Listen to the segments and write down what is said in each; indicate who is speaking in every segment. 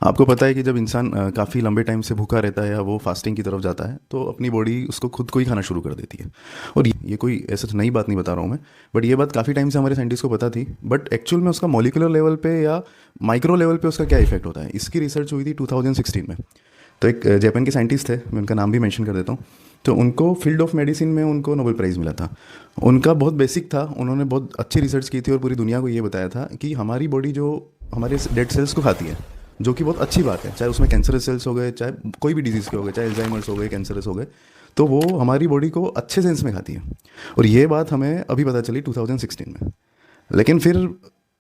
Speaker 1: आपको पता है कि जब इंसान काफ़ी लंबे टाइम से भूखा रहता है या वो फास्टिंग की तरफ जाता है तो अपनी बॉडी उसको खुद को ही खाना शुरू कर देती है। और ये कोई ऐसा नई बात नहीं बता रहा हूँ मैं, बट ये बात काफ़ी टाइम से हमारे साइंटिस्ट को पता थी। बट एक्चुअल में उसका मॉलिकुलर लेवल पे या माइक्रो लेवल पे उसका क्या इफेक्ट होता है, इसकी रिसर्च हुई थी 2016 में। तो एक जापान के साइंटिस्ट थे, मैं उनका नाम भी मेंशन कर देता हूँ। तो उनको फील्ड ऑफ मेडिसिन में उनको नोबेल प्राइज़ मिला था। उनका बहुत बेसिक था, उन्होंने बहुत अच्छी रिसर्च की थी और पूरी दुनिया को ये बताया था कि हमारी बॉडी जो हमारे डेड सेल्स को खाती है, जो कि बहुत अच्छी बात है, चाहे उसमें कैंसरस सेल्स हो गए, चाहे कोई भी डिजीज़ के हो गए, चाहे एल्जाइमर्स हो गए, कैंसरस हो गए, तो वो हमारी बॉडी को अच्छे सेंस में खाती है। और ये बात हमें अभी पता चली 2016 में। लेकिन फिर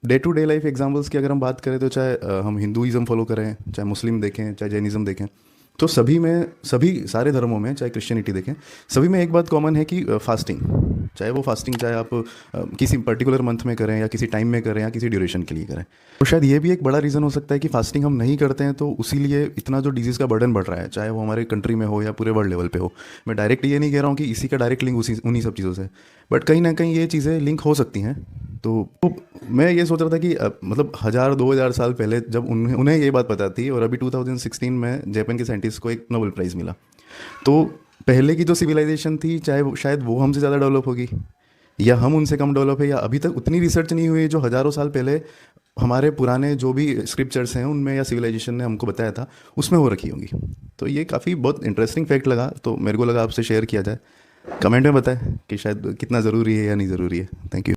Speaker 1: day to day life examples की अगर हम बात करें तो चाहे हम हिंदुज़म फॉलो करें, चाहे मुस्लिम देखें, चाहे जैनिज़्म देखें, तो सभी में, सभी सारे धर्मों में, चाहे क्रिश्चियनिटी देखें, सभी में एक बात कॉमन है कि फास्टिंग, चाहे वो फास्टिंग चाहे आप किसी पर्टिकुलर मंथ में करें या किसी टाइम में करें या किसी ड्यूरेशन के लिए करें। तो शायद ये भी एक बड़ा रीज़न हो सकता है कि फास्टिंग हम नहीं करते हैं तो उसी लिए इतना जो डिजीज़ का बर्डन बढ़ रहा है, चाहे वो हमारे कंट्री में हो या पूरे वर्ल्ड लेवल पे हो। मैं डायरेक्ट ये नहीं कह रहा हूँ कि इसी का डायरेक्ट लिंक उसी उन्हीं सब चीज़ों से, बट कहीं ना कहीं ये चीज़ें लिंक हो सकती हैं। तो मैं ये सोच रहा था कि मतलब 1000-2000 साल पहले जब उन्हें उन्हें ये बात पता थी और अभी 2016 में जापान के साइंटिस्ट को एक नोबेल प्राइज़ मिला, तो पहले की जो सिविलाइजेशन थी, चाहे वो शायद वो हमसे ज़्यादा डेवलप होगी या हम उनसे कम डेवलप है, या अभी तक उतनी रिसर्च नहीं हुई जो हज़ारों साल पहले हमारे पुराने जो भी स्क्रिप्चर्स हैं उनमें या सिविलाइजेशन ने हमको बताया था उसमें हो रखी होंगी। तो ये काफ़ी बहुत इंटरेस्टिंग फैक्ट लगा, तो मेरे को लगा आपसे शेयर किया जाए। कमेंट में बताएं कि शायद कितना ज़रूरी है या नहीं ज़रूरी है। Thank you.